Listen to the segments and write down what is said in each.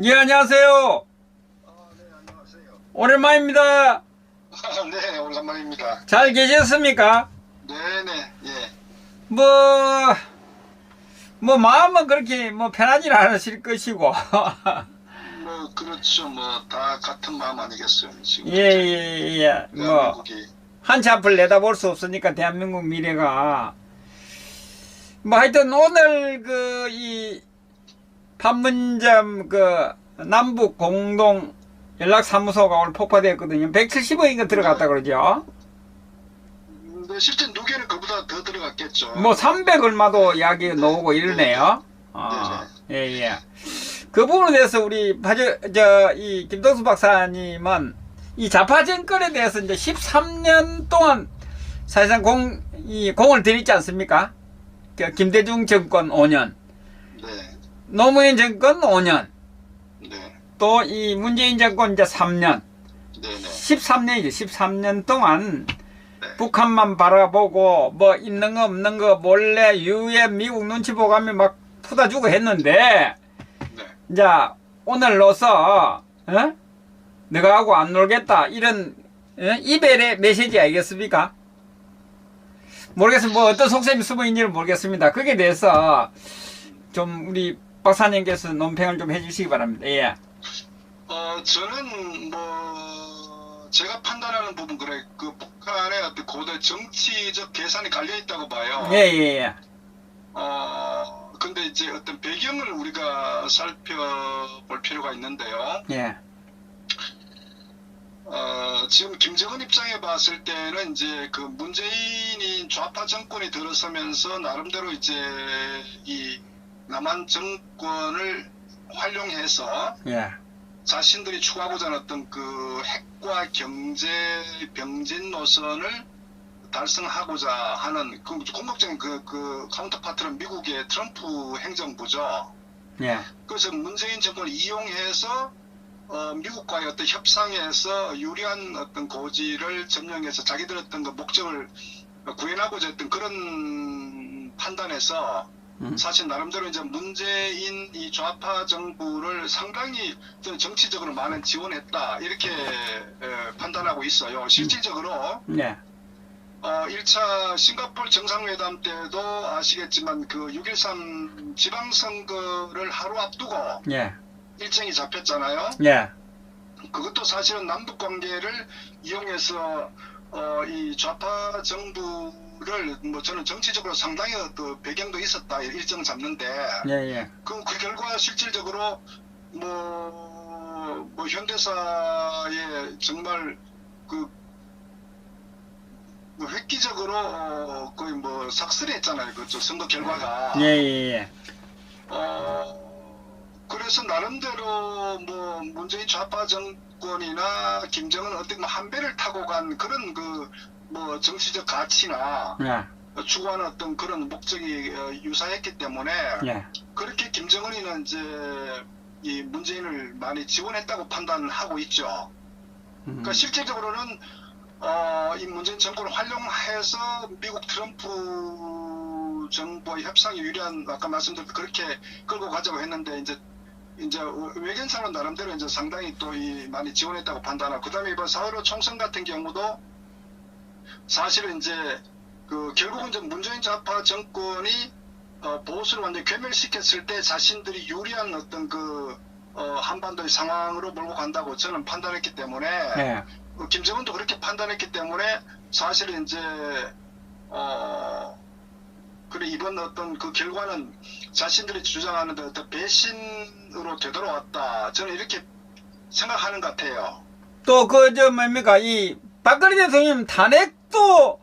예, 안녕하세요. 네, 안녕하세요. 오랜만입니다. 네, 오랜만입니다. 잘 계셨습니까? 네네, 예. 뭐, 마음은 그렇게 편하진 않으실 것이고. 그렇죠. 다 같은 마음 아니겠어요. 지금 예, 예, 예. 대한민국이. 한치 앞을 내다볼 수 없으니까 대한민국 미래가. 하여튼 오늘 이 판문점 남북 공동 연락사무소가 오늘 폭파되었거든요. 170억인가 들어갔다 그러죠. 실제 누계는 그보다 더 들어갔겠죠. 300 얼마도 이야기 나오고 이러네요. 예, 예. 그 부분에 대해서 우리 이 김동수 박사님은 이 좌파 정권에 대해서 이제 13년 동안 사실상 공을 들이지 않습니까? 김대중 정권 5년, 네, 노무현 정권 5년, 네, 또 이 문재인 정권 이제 3년, 네네. 13년이죠. 13년 동안 네. 북한만 바라보고 있는 거 없는 거 몰래 유해 미국 눈치 보가며 막 푸다주고 했는데, 네. 이제 오늘로서 너가 하고 안 놀겠다 이런 이별의 메시지 아니겠습니까? 모르겠어요. 어떤 속셈이 숨어 있는지는 모르겠습니다. 거기에 대해서 좀 우리 박사님께서 논평을 좀 해주시기 바랍니다. 예. 저는 제가 판단하는 부분 그래. 북한의 어떤 고대 정치적 계산이 갈려 있다고 봐요. 예, 예, 예. 근데 이제 어떤 배경을 우리가 살펴볼 필요가 있는데요. 예. 지금 김정은 입장에 봤을 때는 이제 문재인이 좌파 정권이 들어서면서 나름대로 이제 이 남한 정권을 활용해서 예. 자신들이 추구하고자 하는 어떤 핵과 경제 병진 노선을 달성하고자 하는 궁극적인 카운터파트는 미국의 트럼프 행정부죠. 예. 그래서 문재인 정권을 이용해서 미국과의 어떤 협상에서 유리한 어떤 고지를 점령해서 자기들 어떤 목적을 구현하고자 했던 그런 판단에서 사실 나름대로 이제 문재인 이 좌파 정부를 상당히 정치적으로 많은 지원했다 이렇게 판단하고 있어요. 실질적으로 예. 1차 싱가포르 정상회담 때도 아시겠지만 6.13 지방선거를 하루 앞두고 예. 일정이 잡혔잖아요. 예. 그것도 사실은 남북 관계를 이용해서 이 좌파 정부를 저는 정치적으로 상당히 배경도 있었다 일정 잡는데 예. 예. 그 결과 실질적으로 현대사에 정말 획기적으로 거의 삭슬했잖아요. 그 선거 결과가. 예. 예. 그래서 나름대로 문재인 좌파 정권이나 김정은 어떻게 한 배를 타고 간 그런 정치적 가치나 예. 추구하는 어떤 그런 목적이 유사했기 때문에 예. 그렇게 김정은이는 이제 이 문재인을 많이 지원했다고 판단하고 있죠. 그러니까 실질적으로는 이 문재인 정권을 활용해서 미국 트럼프 정부의 협상이 유리한 아까 말씀드린 그렇게 끌고 가자고 했는데 이제 외견사는 나름대로 이제 상당히 또 많이 지원했다고 판단하고 그다음에 이번 4.15 총선 같은 경우도 사실은 이제 결국은 이제 문재인 좌파 정권이 보수를 완전히 괴멸시켰을 때 자신들이 유리한 어떤 한반도의 상황으로 몰고 간다고 저는 판단했기 때문에 예. 김정은도 그렇게 판단했기 때문에 사실은 이제 그래 이번 어떤 결과는 자신들이 주장하는 어떤 배신으로 되돌아왔다. 저는 이렇게 생각하는 것 같아요. 또 뭡니까 이 박근혜 대통령 탄핵도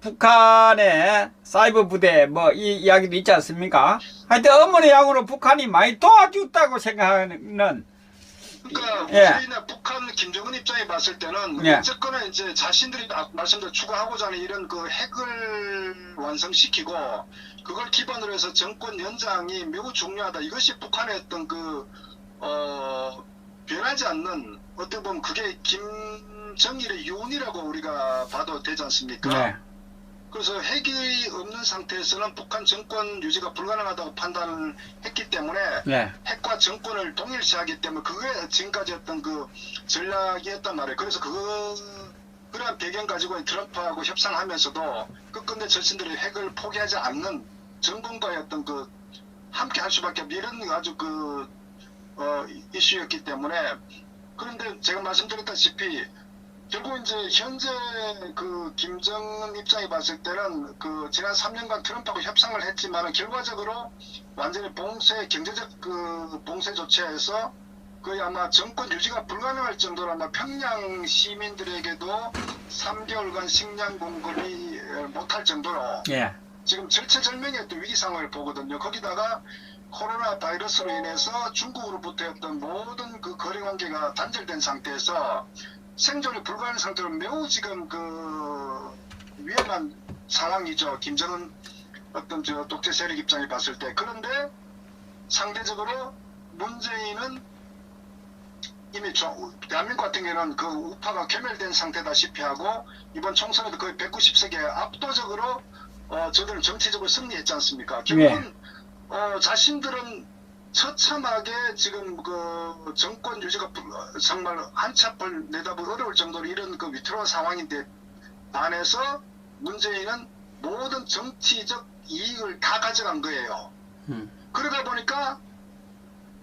북한의 사이버 부대 이 이야기도 있지 않습니까? 하여튼 어머니 양으로 북한이 많이 도와줬다고 생각하는. 그러니까 예. 우리나 북한 김정은 입장에 봤을 때는 예. 어쨌거나 이제 자신들이 말씀대로 추구하고자 하는 이런 핵을 완성시키고 그걸 기반으로 해서 정권 연장이 매우 중요하다. 이것이 북한의 어떤 변하지 않는 어떻게 보면 그게 김정일의 유언이라고 우리가 봐도 되지 않습니까? 네. 그래서 핵이 없는 상태에서는 북한 정권 유지가 불가능하다고 판단을 했기 때문에 네. 핵과 정권을 동일시하기 때문에 그게 지금까지 어떤 그 전략이었단 말이에요. 그래서 그러한 배경 가지고 트럼프하고 협상하면서도 끝끝내 자신들이 핵을 포기하지 않는 정권과의 어떤 그 함께 할 수밖에 없는 이런 아주 이슈였기 때문에 그런데 제가 말씀드렸다시피 결국 이제 현재 그 김정은 입장에 봤을 때는 그 지난 3년간 트럼프하고 협상을 했지만은 결과적으로 완전히 경제적 그 봉쇄 조치에서 거의 아마 정권 유지가 불가능할 정도로 아마 평양 시민들에게도 3개월간 식량 공급이 못할 정도로 예. 지금 절체절명의 또 위기 상황을 보거든요. 거기다가 코로나 바이러스로 인해서 중국으로부터 어떤 모든 그 거래 관계가 단절된 상태에서 생존이 불가능한 상태로 매우 지금 그 위험한 상황이죠. 김정은 어떤 저 독재 세력 입장에 봤을 때. 그런데 상대적으로 문재인은 이미 대한민국 같은 경우는 그 우파가 괴멸된 상태다시피 하고 이번 총선에도 거의 190석에 압도적으로 저들은 정치적으로 승리했지 않습니까? 결국은 자신들은 처참하게 지금 그 정권 유지가 정말 한치 앞을 내다보기 어려울 정도로 이런 그 위태로운 상황인데 반해서 문재인은 모든 정치적 이익을 다 가져간 거예요. 그러다 보니까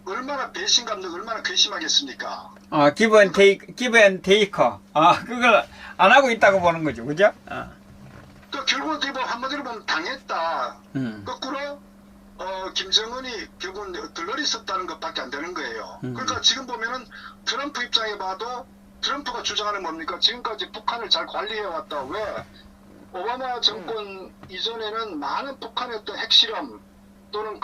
얼마나 배신감도 얼마나 괘씸하겠습니까? 기브 앤 테이커. 그걸 안 하고 있다고 보는 거죠. 그죠? 그 결국 뭐 한마디로 보면 당했다. 거꾸로 김정은이 결국은 들러리 썼다는 것밖에 안 되는 거예요. 그러니까 지금 보면은 트럼프 입장에 봐도 트럼프가 주장하는 뭡니까? 지금까지 북한을 잘 관리해왔다. 왜? 오바마 정권 이전에는 많은 북한의 어떤 핵실험 또는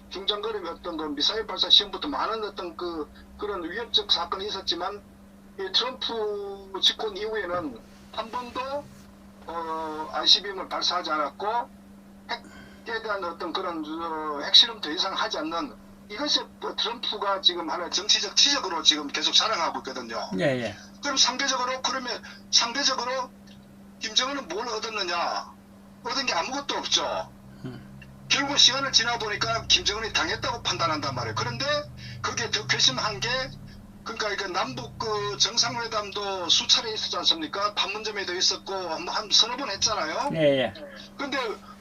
중장거리 어떤 그 미사일 발사 시험부터 많은 어떤 그런 위협적 사건이 있었지만 이 트럼프 집권 이후에는 한 번도 ICBM을 발사하지 않았고 핵에 대한 어떤 그런 핵실험 더 이상 하지 않는 이것이 트럼프가 지금 하나의 정치적 치적으로 지금 계속 자랑하고 있거든요. 예. 그럼 상대적으로 김정은은 뭘 얻었느냐? 얻은 게 아무것도 없죠. 결국 시간을 지나 보니까 김정은이 당했다고 판단한단 말이에요. 그런데 그게 더 괘씸한 게 그러니까 이거 남북 그 정상회담도 수차례 있었지 않습니까? 판문점에도 있었고 한 서너 번 했잖아요. 예. 근데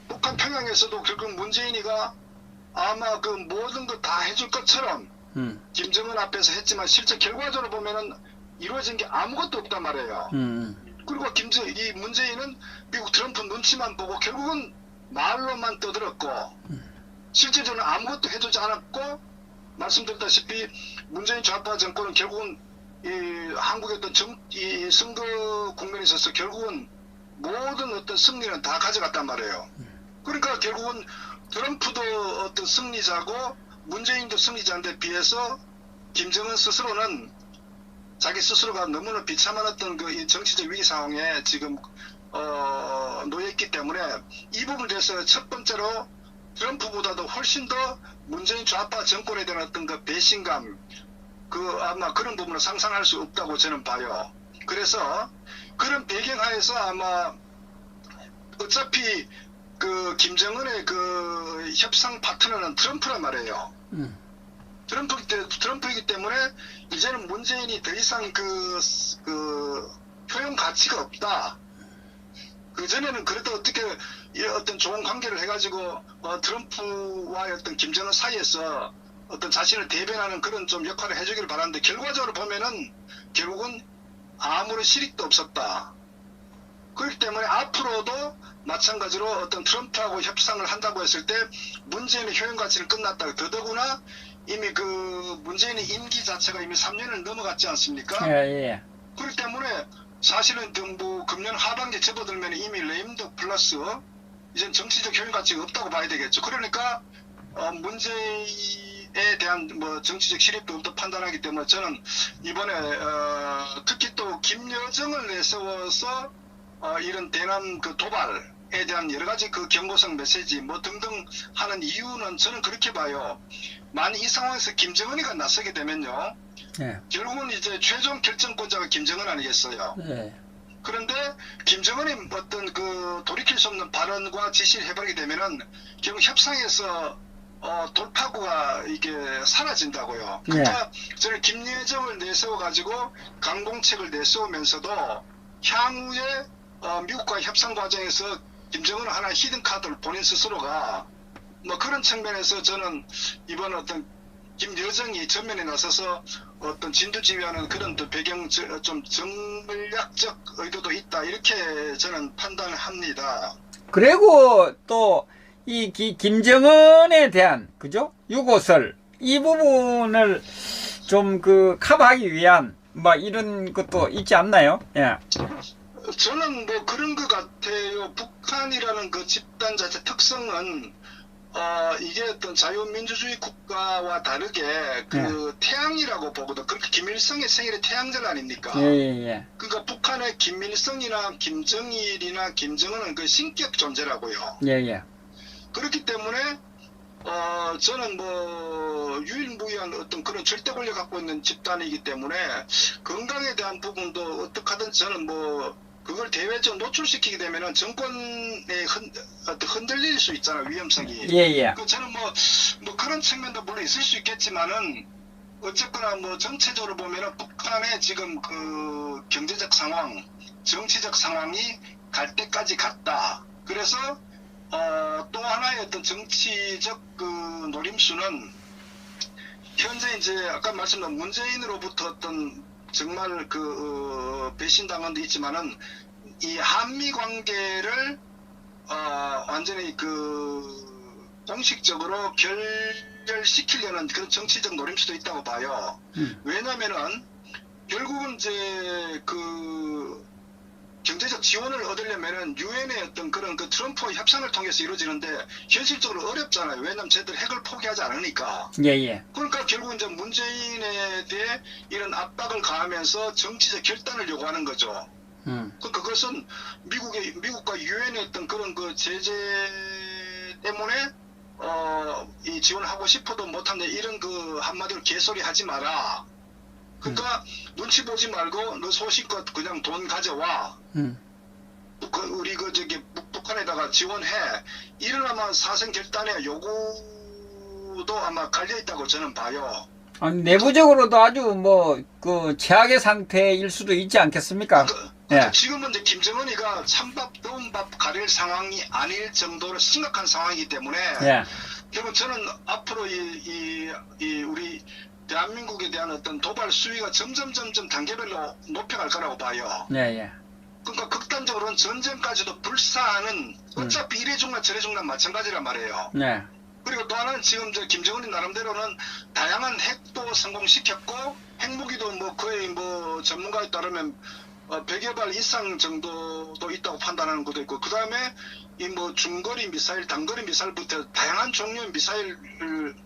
북한 평양에서도 결국 문재인이가 아마 그 모든 거 다 해줄 것처럼 김정은 앞에서 했지만 실제 결과적으로 보면은 이루어진 게 아무것도 없단 말이에요. 그리고 이 문재인은 미국 트럼프 눈치만 보고 결국은 말로만 떠들었고 실제적으로 아무것도 해주지 않았고 말씀드렸다시피 문재인 좌파 정권은 결국은 이 한국의 어떤 이 선거 국면에 있어서 결국은 모든 어떤 승리는 다 가져갔단 말이에요. 그러니까 결국은 트럼프도 어떤 승리자고 문재인도 승리자인데 비해서 김정은 스스로는 자기 스스로가 너무나 비참한 어떤 이 정치적 위기 상황에 지금 놓여있기 때문에 이 부분에 대해서 첫 번째로 트럼프보다도 훨씬 더 문재인 좌파 정권에 대한 어떤 그 배신감 아마 그런 부분을 상상할 수 없다고 저는 봐요. 그래서 그런 배경하에서 아마 어차피 그 김정은의 그 협상 파트너는 트럼프란 말이에요. 트럼프이기 때문에 이제는 문재인이 더 이상 표현 가치가 없다. 그전에는 그래도 어떻게 어떤 좋은 관계를 해가지고 트럼프와 어떤 김정은 사이에서 어떤 자신을 대변하는 그런 좀 역할을 해주기를 바랐는데 결과적으로 보면은 결국은 아무런 실익도 없었다. 그렇기 때문에 앞으로도 마찬가지로 어떤 트럼프하고 협상을 한다고 했을 때 문재인의 효용 가치는 끝났다. 더더구나 이미 그 문재인의 임기 자체가 이미 3년을 넘어갔지 않습니까? 예. 그렇기 때문에 사실은 금년 하반기에 접어들면 이미 레임덕 플러스 이젠 정치적 효용 가치가 없다고 봐야 되겠죠. 그러니까 문재인에 대한 정치적 실익도 없다 판단하기 때문에 저는 이번에 특히 또 김여정을 내세워서 이런 대남 도발에 대한 여러 가지 경고성 메시지 등등 하는 이유는 저는 그렇게 봐요. 만약 이 상황에서 김정은이가 나서게 되면요. 예. 결국은 이제 최종 결정권자가 김정은 아니겠어요. 예. 그런데 김정은이 어떤 그 돌이킬 수 없는 발언과 지시를 해버리게 되면은 결국 협상에서 돌파구가 이게 사라진다고요. 그러니까 저는 김여정을 내세워 가지고 강공책을 내세우면서도 향후에 미국과 협상 과정에서 김정은은 하나의 히든 카드를 본인 스스로가 뭐 그런 측면에서 저는 이번 어떤 김여정이 전면에 나서서 어떤 진두지휘하는 그런 또 배경 좀 정략적 의도도 있다 이렇게 저는 판단을 합니다. 그리고 또 이 김정은에 대한 그죠? 유고설 이 부분을 좀 그 커버하기 위한 뭐 이런 것도 있지 않나요? 예. 저는 뭐 그런 것 같아요. 북한이라는 그 집단 자체 특성은 이게 어떤 자유민주주의 국가와 다르게 그 태양이라고 보거든. 그렇게 김일성의 생일이 태양절 아닙니까? 예. 그러니까 북한의 김일성이나 김정일이나 김정은은 그 신격 존재라고요. 예. 그렇기 때문에 저는 뭐 유일무이한 어떤 그런 절대 권력 갖고 있는 집단이기 때문에 건강에 대한 부분도 어떻게 하든 저는 뭐 그걸 대외적으로 노출시키게 되면은 정권에 흔들릴 수 있잖아요, 위험성이. 예. 그 저는 뭐 그런 측면도 물론 있을 수 있겠지만은 어쨌거나 뭐 전체적으로 보면은 북한의 지금 그 경제적 상황, 정치적 상황이 갈 때까지 갔다. 그래서 또 하나의 어떤 정치적 그 노림수는 현재 이제 아까 말씀드린 문재인으로부터 어떤 정말 그 배신당한 데 있지만은 이 한미 관계를 완전히 그 공식적으로 결렬시키려는 그런 정치적 노림수도 있다고 봐요. 왜냐면은 결국은 이제 그 경제적 지원을 얻으려면은 유엔의 어떤 그런 그 트럼프와 협상을 통해서 이루어지는데 현실적으로 어렵잖아요. 왜냐면 쟤들 핵을 포기하지 않으니까. 예. 그러니까 결국 이제 문재인에 대해 이런 압박을 가하면서 정치적 결단을 요구하는 거죠. 그것은 미국과 유엔의 어떤 그런 그 제재 때문에 이 지원하고 싶어도 못한데 이런 그 한마디로 개소리 하지 마라. 그러니까 눈치 보지 말고 너 소신껏 그냥 돈 가져와. 우리 그 저기 북한에다가 지원해. 이런 아마 사생 결단의 요구도 아마 갈려 있다고 저는 봐요. 아니, 내부적으로도 아주 뭐 그 최악의 상태일 수도 있지 않겠습니까? 지금은 이제 김정은이가 찬밥 더운 밥 가릴 상황이 아닐 정도로 심각한 상황이기 때문에 결국 저는 앞으로 이 우리 대한민국에 대한 어떤 도발 수위가 점점 단계별로 높여갈 거라고 봐요. 그러니까 극단적으로는 전쟁까지도 불사하는 어차피 이래중간 저래중간 마찬가지란 말이에요. 그리고 또 하나는 지금 저 김정은이 나름대로는 다양한 핵도 성공시켰고 핵무기도 뭐 거의 뭐 전문가에 따르면 100여 발 이상 정도도 있다고 판단하는 것도 있고, 그 다음에 이 뭐 중거리 미사일, 단거리 미사일부터 다양한 종류의 미사일을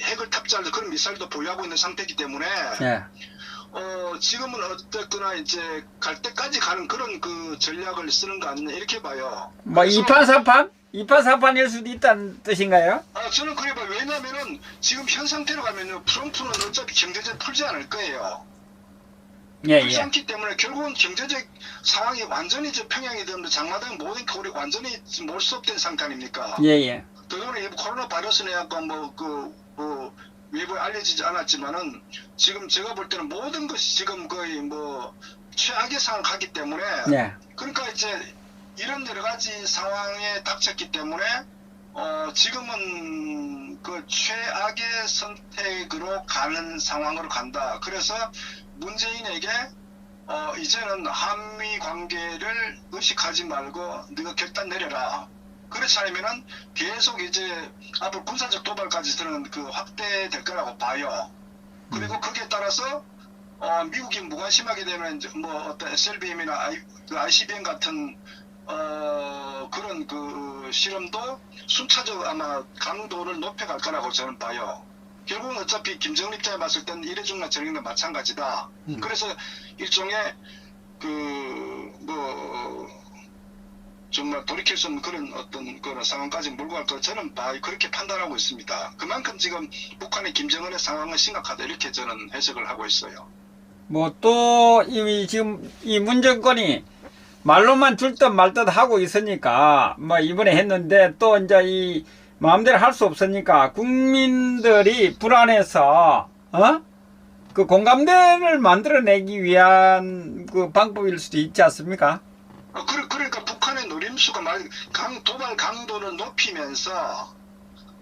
핵을 탑재할 그런 미사일도 보유하고 있는 상태이기 때문에 지금은 어쨌거나 이제 갈 때까지 가는 그런 그 전략을 쓰는 거 아니냐 이렇게 봐요. 뭐 2판 3판? 2판 4판일 수도 있다는 뜻인가요? 저는 그래 봐요. 왜냐면은 지금 현 상태로 가면요, 트럼프는 어차피 경제적 풀지 않을 거예요. 풀지 않기 때문에 결국은 경제적 상황이 완전히 이제 평양이 되면 장마당 모든 겨울이 완전히 몰수업된 상태 아닙니까? 그동안에 코로나 바이러스는 약간 외부에 알려지지 않았지만은 지금 제가 볼 때는 모든 것이 지금 거의 뭐 최악의 상황을 가기 때문에 그러니까 이제 이런 여러 가지 상황에 닥쳤기 때문에 지금은 그 최악의 선택으로 가는 상황으로 간다. 그래서 문재인에게 이제는 한미 관계를 의식하지 말고 네가 결단 내려라. 그렇지 않으면은 계속 이제 앞으로 군사적 도발까지 저는 그 확대될 거라고 봐요. 그리고 거기에 따라서 미국이 무관심하게 되면 뭐 어떤 SLBM이나 ICBM 같은 그런 그 실험도 순차적으로 아마 강도를 높여갈 거라고 저는 봐요. 결국은 어차피 김정은 입장에 봤을 때는 이래중간 저래중간 마찬가지다. 그래서 일종의 정말 돌이킬 수 없는 그런 어떤 그런 상황까지 몰고 갈 거 저는 그렇게 판단하고 있습니다. 그만큼 지금 북한의 김정은의 상황은 심각하다 이렇게 저는 해석을 하고 있어요. 뭐 또 이 지금 이 문정권이 말로만 줄 듯 말 듯 하고 있으니까 뭐 이번에 했는데 또 이제 이 마음대로 할 수 없으니까 국민들이 불안해서 그 공감대를 만들어내기 위한 그 방법일 수도 있지 않습니까? 그러니까 북한의 노림수가 도발 강도를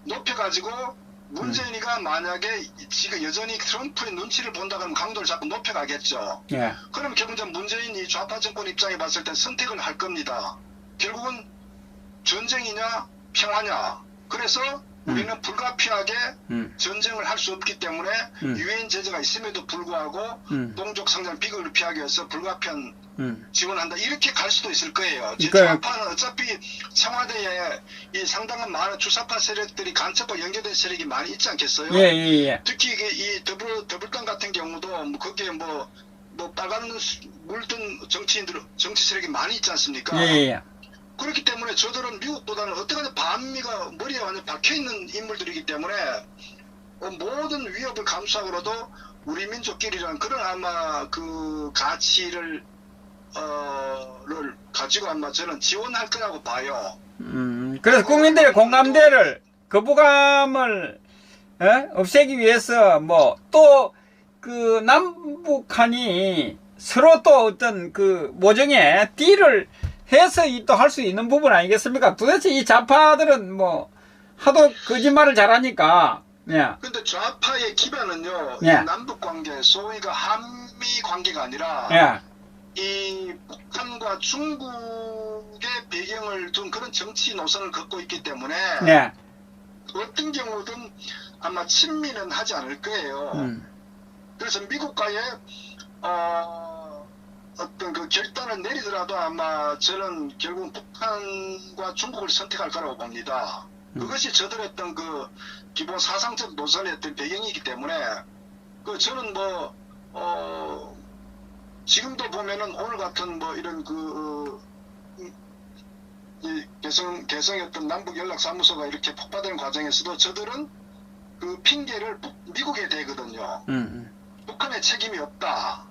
높여가지고 문재인이가 만약에 지금 여전히 트럼프의 눈치를 본다 그러면 강도를 자꾸 높여가겠죠. 예. 그럼 결국 이제 문재인이 좌파 정권 입장에 봤을 때 선택을 할 겁니다. 결국은 전쟁이냐 평화냐. 그래서 우리는 불가피하게 전쟁을 할 수 없기 때문에 유엔 제재가 있음에도 불구하고 동족 상장 비극을 피하기 위해서 불가피한 지원한다. 이렇게 갈 수도 있을 거예요. 좌파는 어차피 청와대에 이 상당한 많은 주사파 세력들이 간첩과 연계된 세력이 많이 있지 않겠어요? 예. 특히 이 더불당 같은 경우도 거기에 뭐 빨간 물든 정치 세력이 많이 있지 않습니까? 예. 그렇기 때문에 저들은 미국보다는 어떻게든 반미가 머리에 완전 박혀있는 인물들이기 때문에 모든 위협을 감수하고라도 우리 민족끼리라는 그런 아마 그 가치를 가지고 아마 저는 지원할 거라고 봐요. 그래서 국민들의 공감대를 거부감을 없애기 위해서 뭐 또 그 남북한이 서로 또 어떤 그 모종의 딜을 해서 또 할 수 있는 부분 아니겠습니까? 도대체 이 좌파들은 뭐 하도 거짓말을 잘하니까. 예. 근데 좌파의 기반은요. 예. 이 남북 관계, 소위가 한미 관계가 아니라 예. 이 북한과 중국의 배경을 둔 그런 정치 노선을 걷고 있기 때문에 예. 어떤 경우든 아마 친미는 하지 않을 거예요. 그래서 미국과의 어떤 그 결단을 내리더라도 아마 저는 결국 북한과 중국을 선택할 거라고 봅니다. 그것이 저들의 어떤 그 기본 사상적 노선의 어떤 배경이기 때문에 저는 지금도 보면은 오늘 같은 뭐 이런 이 개성의 어떤 남북 연락 사무소가 이렇게 폭파되는 과정에서도 저들은 그 핑계를 미국에 대거든요. 북한의 책임이 없다.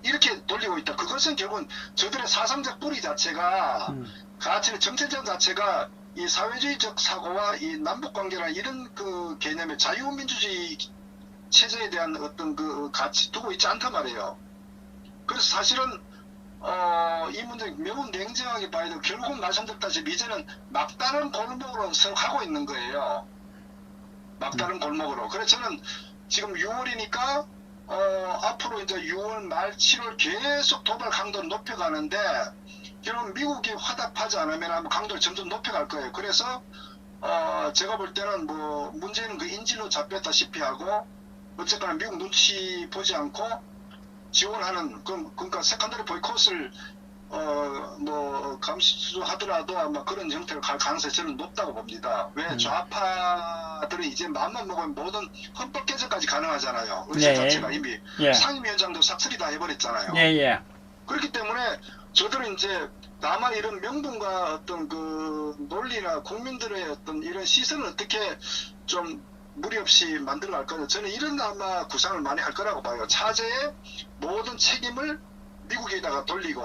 이렇게 돌리고 있다. 그것은 결국은 저들의 사상적 뿌리 자체가 가치의 정체적 자체가 이 사회주의적 사고와 이 남북 관계나 이런 그 개념의 자유민주주의 체제에 대한 어떤 그 가치 두고 있지 않단 말이에요. 그래서 사실은 이 문제 매우 냉정하게 봐야 되고 결국은 말씀드렸다시피 이제는 막다른 골목으로 가고 있는 거예요. 막다른 골목으로. 그래서 저는 지금 6월이니까 앞으로 이제 6월 말 7월 계속 도발 강도를 높여가는데 결국 미국이 화답하지 않으면 아마 강도를 점점 높여갈 거예요. 그래서 제가 볼 때는 뭐 문제는 그 인질로 잡혔다시피 하고 어쨌거나 미국 눈치 보지 않고 지원하는 그러니까 세컨더리 보이콧을 감수하더라도 아마 그런 형태로 갈 가능성이 저는 높다고 봅니다. 왜 좌파들이 이제 마음만 먹으면 모든 헌법 개정까지 가능하잖아요. 의사 자체가 이미 상임위원장도 삭슬이 다 해버렸잖아요. 그렇기 때문에 저들은 이제 다만 이런 명분과 어떤 그 논리나 국민들의 어떤 이런 시선을 어떻게 좀 무리 없이 만들어갈 거냐. 저는 이런 아마 구상을 많이 할 거라고 봐요. 차제의 모든 책임을 미국에다가 돌리고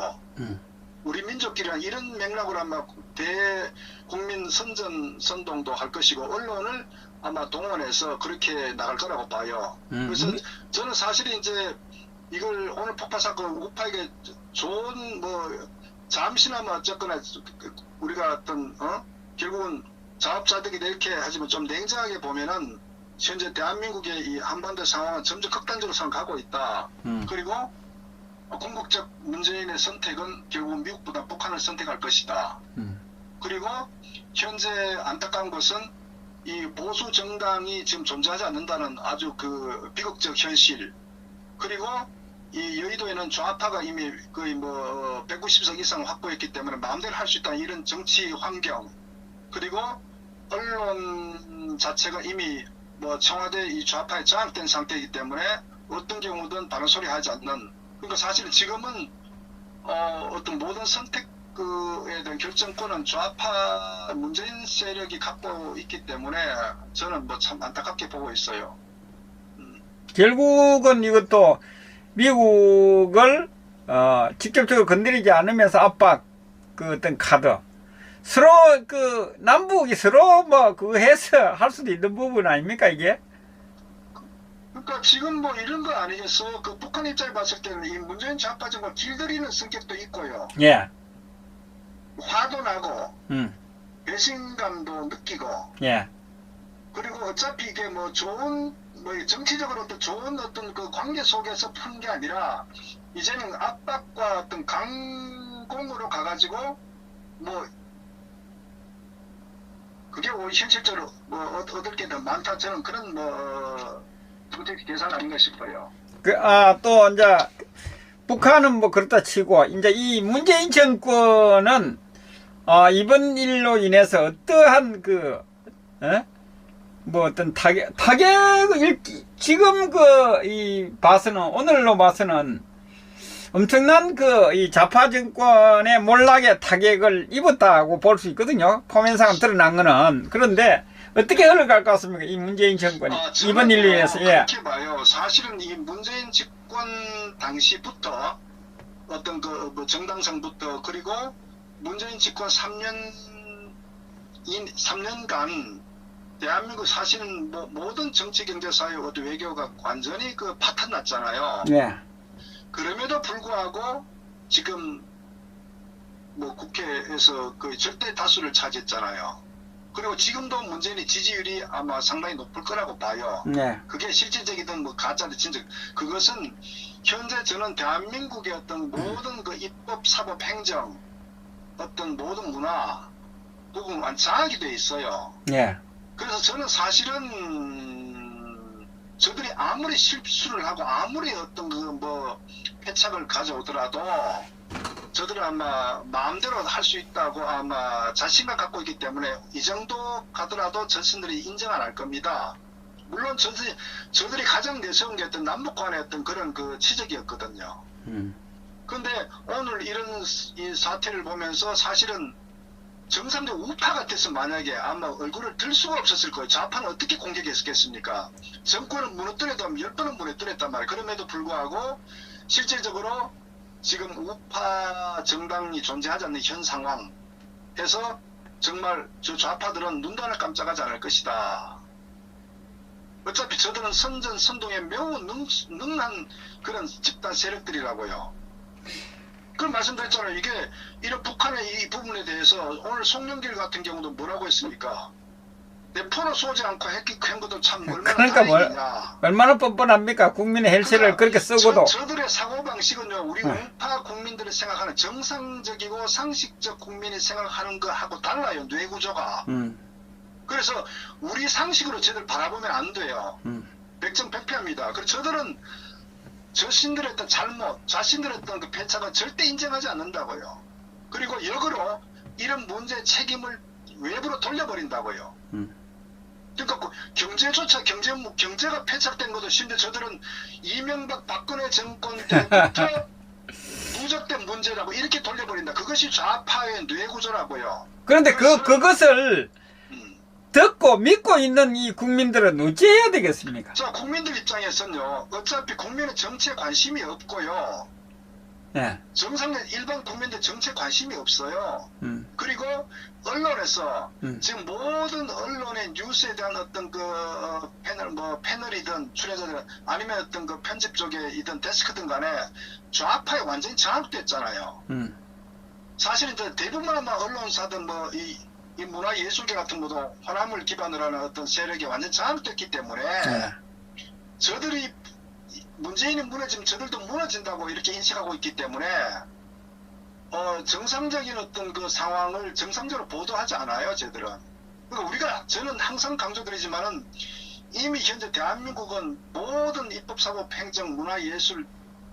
우리 민족끼리는 이런 맥락으로 아마 대국민 선동도 할 것이고 언론을 아마 동원해서 그렇게 나갈 거라고 봐요. 그래서 저는 사실 이제 이걸 오늘 폭파 사건 우파에게 좋은 잠시나마 어쨌거나 우리가 어떤 결국은 자업자득이 이렇게 하지만 좀 냉정하게 보면은 현재 대한민국의 이 한반도 상황은 점점 극단적으로 가고 있다. 그리고 궁극적 문재인의 선택은 결국 미국보다 북한을 선택할 것이다. 그리고 현재 안타까운 것은 이 보수 정당이 지금 존재하지 않는다는 아주 그 비극적 현실. 그리고 이 여의도에는 좌파가 이미 거의 190석 이상 확보했기 때문에 마음대로 할 수 있다는 이런 정치 환경. 그리고 언론 자체가 이미 청와대 이 좌파에 장악된 상태이기 때문에 어떤 경우든 다른 소리 하지 않는. 그러니까 사실 지금은 어떤 모든 선택에 대한 결정권은 좌파 문재인 세력이 갖고 있기 때문에 저는 참 안타깝게 보고 있어요. 결국은 이것도 미국을 직접적으로 건드리지 않으면서 압박 그 어떤 카드 서로 그 남북이 서로 뭐 그거 해서 할 수도 있는 부분 아닙니까 이게? 그러니까 지금 뭐 이런 거 아니겠어. 그 북한 입장에 봤을 때는 이 문재인 좌파 정권 길들이는 성격도 있고요. 예. 화도 나고 음. 배신감도 느끼고 예. 그리고 어차피 이게 뭐 좋은 뭐 정치적으로 또 좋은 어떤 그 관계 속에서 푼 게 아니라 이제는 압박과 어떤 강공으로 가가지고 뭐 그게 현실적으로 뭐 얻을 게 더 많다 저는 그런 뭐 정책 계산 아닌가 싶어요. 또 이제 북한은 뭐 그렇다 치고 이제 이 문재인 정권은 이번 일로 인해서 어떠한 뭐 어떤 타격을 지금 이 봐서는 오늘로 봐서는 엄청난 이 좌파 정권의 몰락의 타격을 입었다고 볼 수 있거든요. 포면상은 드러난 거는. 그런데 어떻게 흘러갈 것 같습니까? 이 문재인 정권이 이번 일로 인해서. 예. 그렇게 봐요. 사실은 이 문재인 집권 당시부터 어떤 뭐 정당성부터 그리고 문재인 집권 3년간 대한민국 사실은 뭐 모든 정치, 경제, 사회, 외교가 완전히 파탄 났잖아요. 예. 그럼에도 불구하고 지금 뭐 국회에서 절대 다수를 차지했잖아요. 그리고 지금도 문재인의 지지율이 아마 상당히 높을 거라고 봐요. 네. 그게 실질적이든 뭐 가짜든 진짜 그것은 현재 저는 대한민국의 어떤 모든 입법, 사법, 행정 어떤 모든 문화 부분 완전하게 돼 있어요. 네. 그래서 저는 사실은 저들이 아무리 실수를 하고 아무리 어떤 뭐 패착을 가져오더라도 저들은 아마 마음대로 할 수 있다고 아마 자신감 갖고 있기 때문에 이 정도 가더라도 자신들이 인정 안 할 겁니다. 물론 저들이 가장 내세운 게 어떤 남북 간의 어떤 그런 치적이었거든요. 근데 오늘 이런 이 사태를 보면서 사실은 정상적 우파 같아서 만약에 아마 얼굴을 들 수가 없었을 거예요. 좌파는 어떻게 공격했겠습니까? 정권을 무너뜨려도 10번은 무너뜨렸단 말이에요. 그럼에도 불구하고 실질적으로 지금 우파 정당이 존재하지 않는 현 상황에서 정말 저 좌파들은 눈도 하나 깜짝하지 않을 것이다. 어차피 저들은 선전선동에 매우 능한 그런 집단 세력들이라고요. 그런 말씀드렸잖아요. 이게 이런 북한의 이 부분에 대해서 오늘 송영길 같은 경우도 뭐라고 했습니까? 내 포로 쏘지 않고 한 것도 참 얼마나 그러니까 다행이냐. 얼마나 뻔뻔합니까? 국민의 헬스를 그렇게 쓰고도. 저들의 사고방식은요. 우리 우파 국민들이 생각하는 정상적이고 상식적 국민이 생각하는 거하고 달라요. 뇌구조가. 그래서 우리 상식으로 저들 바라보면 안 돼요. 백정백패합니다. 그래서 저들은 자신들의 어떤 잘못, 자신들의 어떤 패착은 절대 인정하지 않는다고요. 그리고 역으로 이런 문제의 책임을 외부로 돌려버린다고요. 그러니까 경제가 패착된 것도 심지어 저들은 이명박 박근혜 정권 때부터 누적된 문제라고 이렇게 돌려버린다. 그것이 좌파의 뇌구조라고요. 그런데 그것을 듣고 믿고 있는 이 국민들은 어찌해야 되겠습니까? 자, 국민들 입장에서는요. 어차피 국민의 정치에 관심이 없고요. 예. 일반 국민들 정치에 관심이 없어요. 그리고 언론에서 지금 모든 언론의 뉴스에 대한 어떤 패널이든 출연자들 아니면 어떤 편집 쪽에이든 데스크든 간에 좌파에 완전히 장악됐잖아요. 사실은 대부분의 언론사든 이 문화예술계 같은 것도 호남을 기반으로 하는 어떤 세력이 완전 장악됐기 때문에 저들이 문재인이 무너지면 저들도 무너진다고 이렇게 인식하고 있기 때문에 정상적인 어떤 상황을 정상적으로 보도하지 않아요. 저들은. 그러니까 저는 항상 강조드리지만은 이미 현재 대한민국은 모든 입법사법 행정 문화예술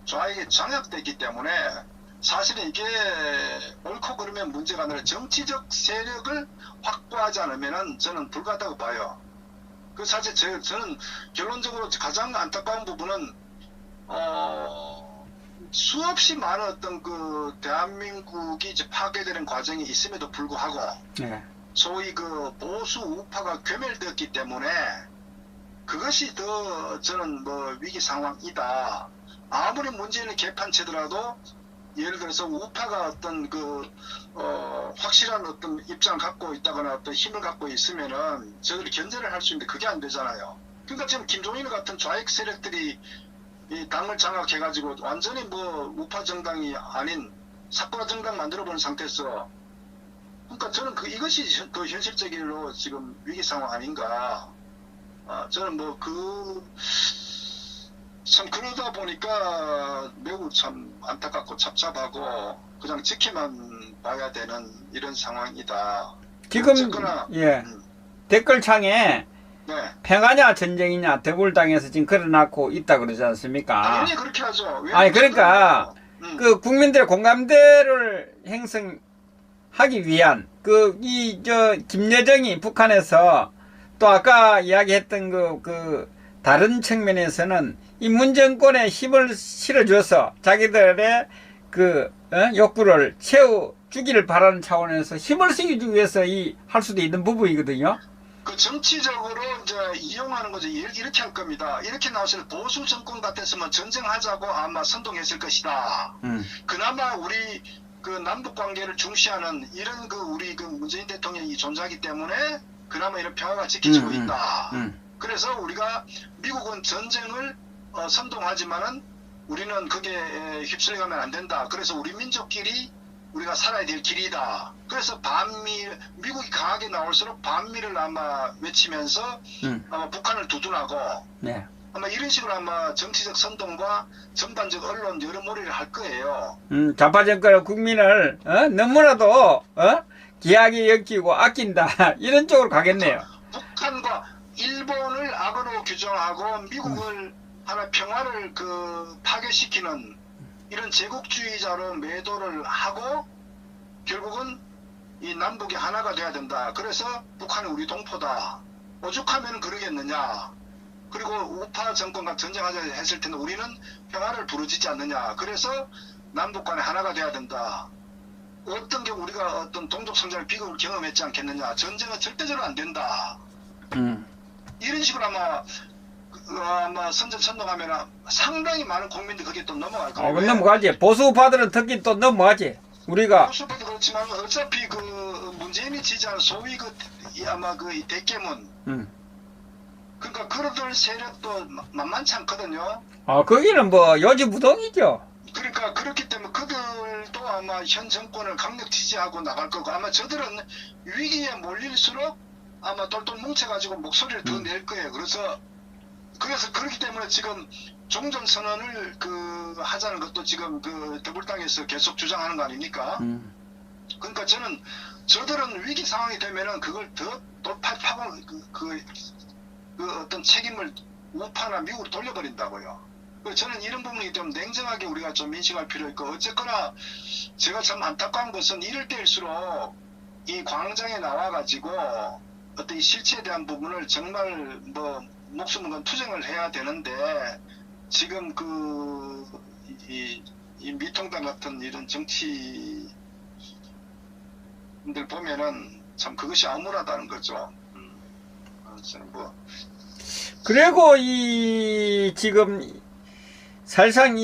좌에게 장악됐기 때문에 사실은 이게 옳고 그르면 문제가 아니라 정치적 세력을 확보하지 않으면은 저는 불가하다고 봐요. 사실 저는 결론적으로 가장 안타까운 부분은 수없이 많은 어떤 대한민국이 이제 파괴되는 과정이 있음에도 불구하고 소위 보수 우파가 괴멸되었기 때문에 그것이 더 저는 위기 상황이다. 아무리 문재인을 개판치더라도 예를 들어서 우파가 어떤 확실한 어떤 입장을 갖고 있다거나 어떤 힘을 갖고 있으면은 저들이 견제를 할 수 있는데 그게 안 되잖아요. 그러니까 지금 김종인 같은 좌익 세력들이 이 당을 장악해가지고 완전히 뭐 우파 정당이 아닌 사쿠라 정당 만들어버린 상태에서, 그러니까 저는 이것이 그 현실적으로 지금 위기 상황 아닌가. 저는 참 그러다 보니까 매우 참 안타깝고 착잡하고 그냥 지켜만 봐야 되는 이런 상황이다. 지금 어쨌거나, 예 댓글창에 네. 평화냐 전쟁이냐 더불당에서 지금 걸어놨고 있다 그러지 않습니까? 당연히 그렇게 하죠. 왜 아니 그렇게 그러니까 그러냐고. 그 국민들의 공감대를 형성하기 위한 김여정이 북한에서 또 아까 이야기했던 그 다른 측면에서는 이 문정권에 힘을 실어줘서 자기들의 욕구를 채워주기를 바라는 차원에서 힘을 쓰기 위해서 할 수도 있는 부분이거든요. 그 정치적으로 이제 이용하는 거죠. 이렇게 할 겁니다. 이렇게 나왔을 보수 정권 같았으면 전쟁하자고 아마 선동했을 것이다. 그나마 우리 그 남북 관계를 중시하는 이런 우리 문재인 대통령이 존재하기 때문에 그나마 이런 평화가 지켜지고 있다. 그래서 우리가 미국은 전쟁을 선동하지만은 우리는 그게 휩쓸려가면 안 된다. 그래서 우리 민족끼리 우리가 살아야 될 길이다. 그래서 미국이 강하게 나올수록 반미를 아마 외치면서 아마 북한을 두둔하고 네. 아마 이런 식으로 아마 정치적 선동과 전반적 언론 여러모리를 할 거예요. 좌파 정권의 국민을 너무나도 귀하게 여기고 아낀다 이런 쪽으로 가겠네요. 북한과 일본을 악으로 규정하고 미국을 하나 평화를 파괴시키는 이런 제국주의자로 매도를 하고 결국은 이 남북이 하나가 돼야 된다. 그래서 북한은 우리 동포다. 오죽하면 그러겠느냐. 그리고 우파 정권과 전쟁하자 했을 텐데 우리는 평화를 부르짖지 않느냐. 그래서 남북 간에 하나가 돼야 된다. 어떤 게 우리가 어떤 동족 성장의 비극을 경험했지 않겠느냐. 전쟁은 절대적으로 안 된다. 이런 식으로 아마 선동하면 상당히 많은 국민들이 거기에 또 넘어갈 거예요. 넘어가지. 보수파들은 특히 또 넘어가지. 우리가 보수파도 그렇지만 어차피 문재인이 지지하는 소위 아마 대깨문. 그러니까 그러들 세력도 만만치 않거든요. 거기는 요지부동이죠. 그러니까 그렇기 때문에 그들도 아마 현 정권을 강력 지지하고 나갈 거고 아마 저들은 위기에 몰릴수록 아마 똘똘 뭉쳐가지고 목소리를 더 낼 거예요. 그래서 그렇기 때문에 지금 종전선언을 하자는 것도 지금 더불당에서 계속 주장하는 거 아닙니까? 그러니까 저들은 위기 상황이 되면은 그걸 더 돌파하고 어떤 책임을 우파나 미국으로 돌려버린다고요. 저는 이런 부분이 좀 냉정하게 우리가 좀 인식할 필요 있고 어쨌거나 제가 참 안타까운 것은 이럴 때일수록 이 광장에 나와가지고 어떤 이 실체에 대한 부분을 정말 목숨을 건 투쟁을 해야 되는데 지금 이 미통당 같은 이런 정치인들 보면은 참 그것이 암울하다는 거죠. 저는 그리고 지금 사실상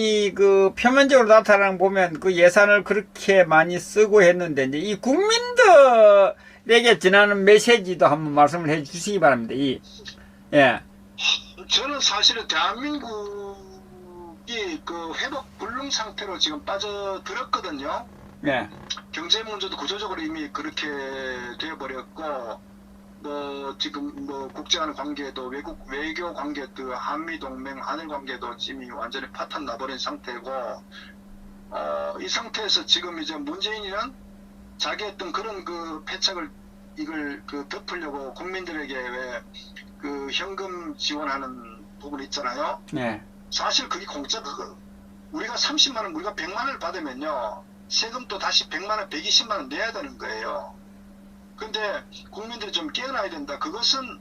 표면적으로 나타나는 보면 예산을 그렇게 많이 쓰고 했는데 이제 이 국민들에게 전하는 메시지도 한번 말씀을 해 주시기 바랍니다. 예. 저는 사실은 대한민국이 회복 불능 상태로 지금 빠져들었거든요. 예. 경제 문제도 구조적으로 이미 그렇게 되어버렸고, 지금 국제간 관계도 외교 관계도 한미 동맹, 한일 관계도 이미 완전히 파탄 나버린 상태고, 이 상태에서 지금 이제 문재인이는 자기 어떤 그런 패착을 이걸 덮으려고 국민들에게 왜 현금 지원하는 부분 있잖아요. 네. 사실 그게 공짜 우리가 30만 원, 우리가 100만 원을 받으면요. 세금 또 다시 100만 원, 120만 원 내야 되는 거예요. 근데 국민들이 좀 깨어나야 된다. 그것은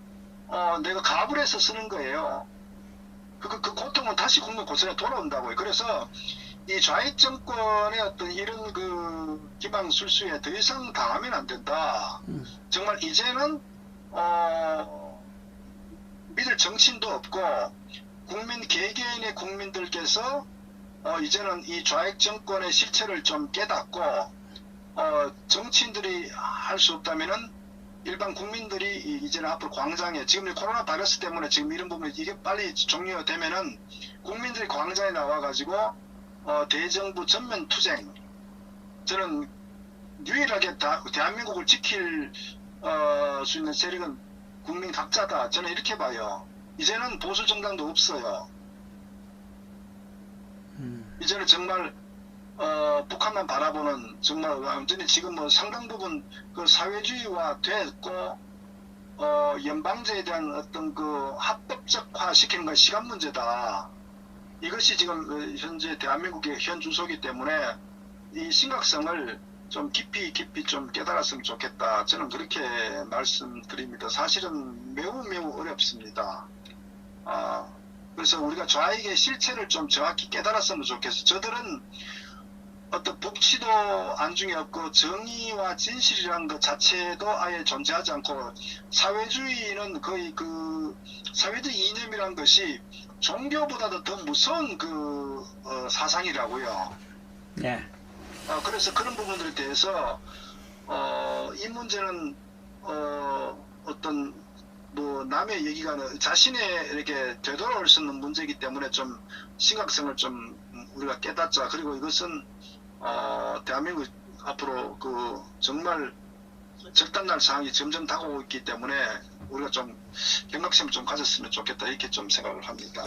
내가 가불 해서 쓰는 거예요. 그 고통은 다시 국민 고스란히 돌아온다고요. 그래서 이 좌익 정권의 어떤 이런 기방술수에 더 이상 당하면 안 된다. 정말 이제는 믿을 정신도 없고 국민 개개인의 국민들께서 이제는 이 좌익 정권의 실체를 좀 깨닫고 정치인들이 할 수 없다면은 일반 국민들이 이제는 앞으로 광장에 지금 이 코로나 바이러스 때문에 지금 이런 부분이 이게 빨리 종료되면은 국민들이 광장에 나와가지고 대정부 전면 투쟁 저는 유일하게 대한민국을 지킬 수 있는 세력은 국민 각자다 저는 이렇게 봐요. 이제는 보수 정당도 없어요. 이제는 정말 북한만 바라보는 정말 완전히 지금 뭐 상당 부분 그 사회주의화 됐고 연방제에 대한 어떤 그 합법적화 시키는 건 시간 문제다. 이것이 지금 현재 대한민국의 현 주소이기 때문에 이 심각성을 좀 깊이 좀 깨달았으면 좋겠다. 저는 그렇게 말씀드립니다. 사실은 매우 어렵습니다. 그래서 우리가 좌익의 실체를 좀 정확히 깨달았으면 좋겠어요. 저들은 어떤 복지도 안중에 없고 정의와 진실이라는 것 자체도 아예 존재하지 않고 사회주의는 거의 그 사회주의 이념이라는 것이 종교보다도 더 무서운 그 사상이라고요. 네. 그래서 그런 부분들에 대해서 이 문제는 어떤 뭐 남의 얘기가 아니라 자신의 이렇게 되돌아올 수 있는 문제이기 때문에 좀 심각성을 좀 우리가 깨닫자. 그리고 이것은 대한민국 앞으로 그 정말 적단날 상황이 점점 다가오고 있기 때문에 우리가 좀 경각심을 좀 가졌으면 좋겠다 이렇게 좀 생각을 합니다.